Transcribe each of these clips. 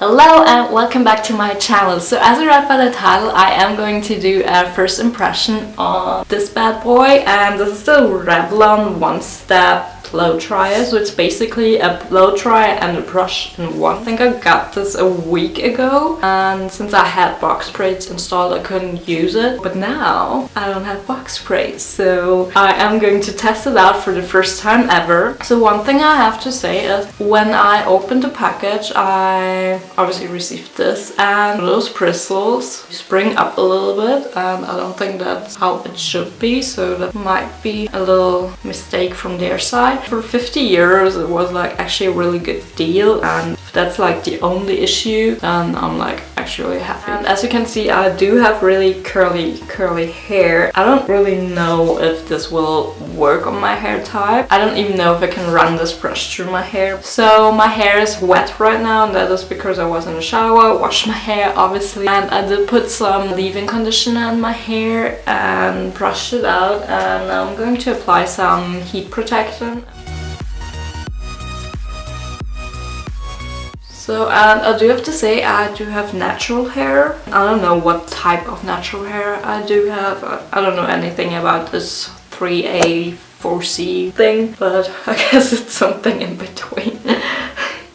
Hello and welcome back to my channel. So as you read by the title, I am going to do a first impression on this bad boy, and this is the Revlon One Step blow dryer. So it's basically a blow dryer and a brush in one. I think I got this a week ago, and since I had box sprays installed I couldn't use it, but now I don't have box sprays, so I am going to test it out for the first time ever. So one thing I have to say is when I opened the package I obviously received this, and those bristles spring up a little bit, and I don't think that's how it should be, so that might be a little mistake from their side. For 50 euros it was like actually a really good deal, and if that's like the only issue then I'm like actually really happy. And as you can see I do have really curly hair. I don't really know if this will work on my hair type. I don't even know if I can run this brush through my hair. So my hair is wet right now, and that is because I was in the shower, washed my hair obviously, and I did put some leave-in conditioner in my hair and brushed it out, and now I'm going to apply some heat protectant. So, and I do have to say I do have natural hair. I don't know what type of natural hair I do have. I don't know anything about this 3A 4C thing, but I guess it's something in between.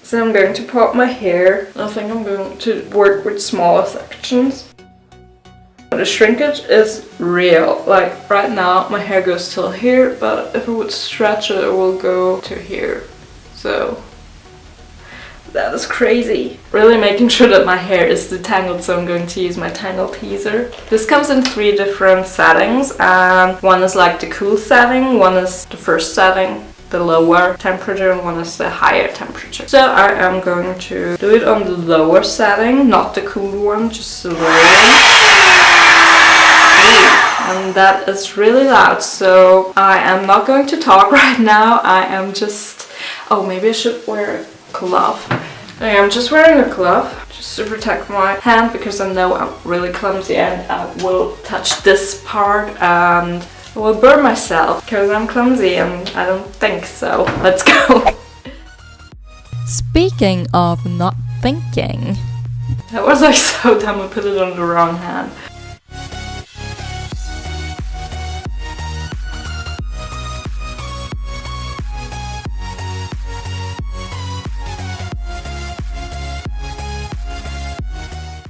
So I'm going to pop my hair. I think I'm going to work with smaller sections. The shrinkage is real. Like right now my hair goes till here, but if I would stretch it, it will go to here. So that is crazy. Really making sure that my hair is detangled, so I'm going to use my Tangle Teaser. This comes in 3 different settings, and one is like the cool setting, one is the first setting, the lower temperature, and one is the higher temperature. So I am going to do it on the lower setting, not the cool one, just the lower one. And that is really loud, so I am not going to talk right now. I am just... oh, maybe I should wear a glove. I am just wearing a glove just to protect my hand, because I know I'm really clumsy and I will touch this part and I will burn myself because I'm clumsy and I don't think so. Let's go. Speaking of not thinking, That was like so dumb, I put it on the wrong hand.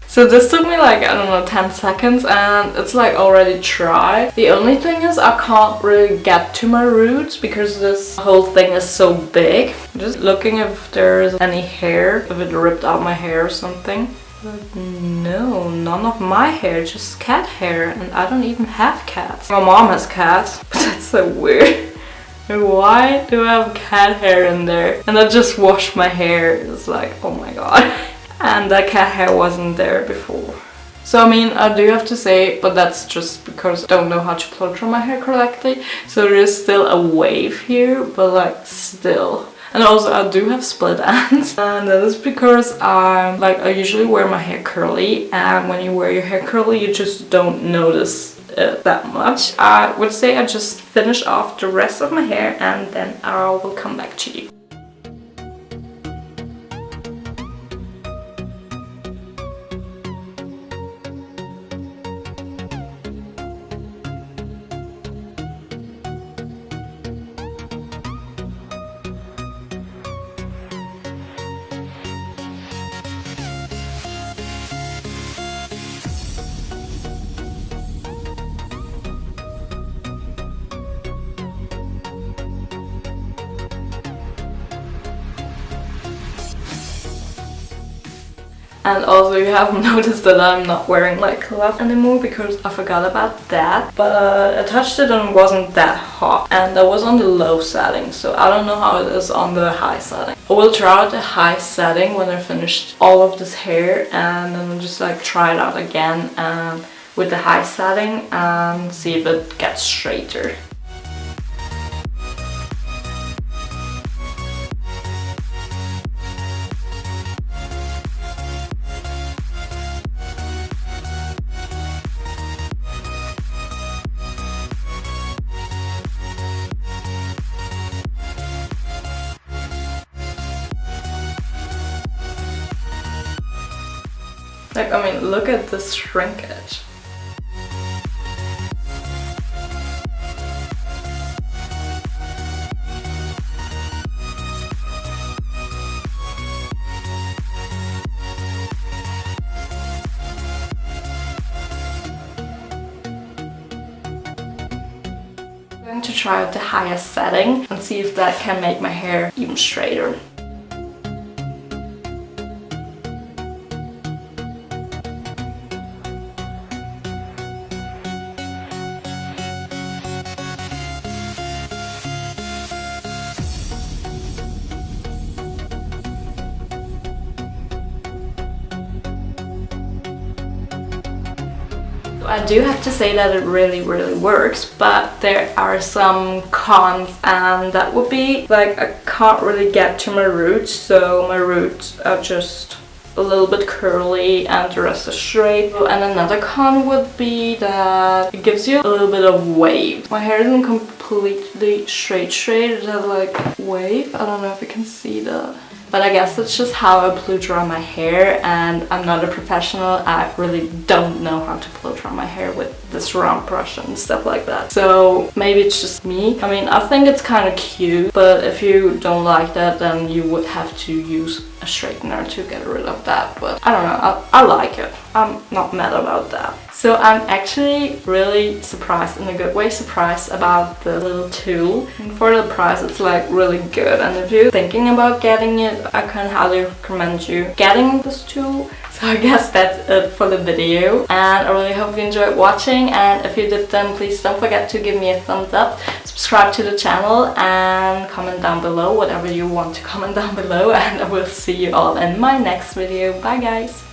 So this took me like, I don't know, 10 seconds, and it's like already dry. The only thing is I can't really get to my roots because this whole thing is so big. I'm just looking if there's any hair, if it ripped out my hair or something. But no, none of my hair, just cat hair, and I don't even have cats. My mom has cats, but that's so weird. Why do I have cat hair in there? And I just washed my hair. It's like, oh my god. And that cat hair wasn't there before. So I mean, I do have to say, but that's just because I don't know how to blow dry my hair correctly. So there is still a wave here, but like still. And also I do have split ends, and that is because I usually wear my hair curly, and when you wear your hair curly you just don't notice it that much. I would say I just finish off the rest of my hair and then I will come back to you. And also you haven't noticed that I'm not wearing like glove anymore because I forgot about that. But I touched it and it wasn't that hot, and I was on the low setting, so I don't know how it is on the high setting. I will try out the high setting when I finished all of this hair, and then I'll just like try it out again with the high setting and see if it gets straighter. Like, I mean, look at this shrinkage. I'm going to try out the highest setting and see if that can make my hair even straighter. I do have to say that it really works, but there are some cons, and that would be like I can't really get to my roots, so my roots are just a little bit curly and the rest is straight. And another con would be that it gives you a little bit of wave. My hair isn't completely straight, it has like wave. I don't know if you can see that. But I guess it's just how I blow dry my hair, and I'm not a professional. I really don't know how to blow dry my hair with this round brush and stuff like that. So maybe it's just me. I mean, I think it's kind of cute, but if you don't like that, then you would have to use a straightener to get rid of that. But I don't know, I like it. I'm not mad about that. So I'm actually really surprised, in a good way, surprised about the little tool. And for the price, it's like really good. And if you're thinking about getting it, I can highly recommend you getting this tool. So I guess that's it for the video, and I really hope you enjoyed watching, and if you did, then please don't forget to give me a thumbs up, subscribe to the channel, and comment down below whatever you want to comment down below, and I will see you all in my next video. Bye guys!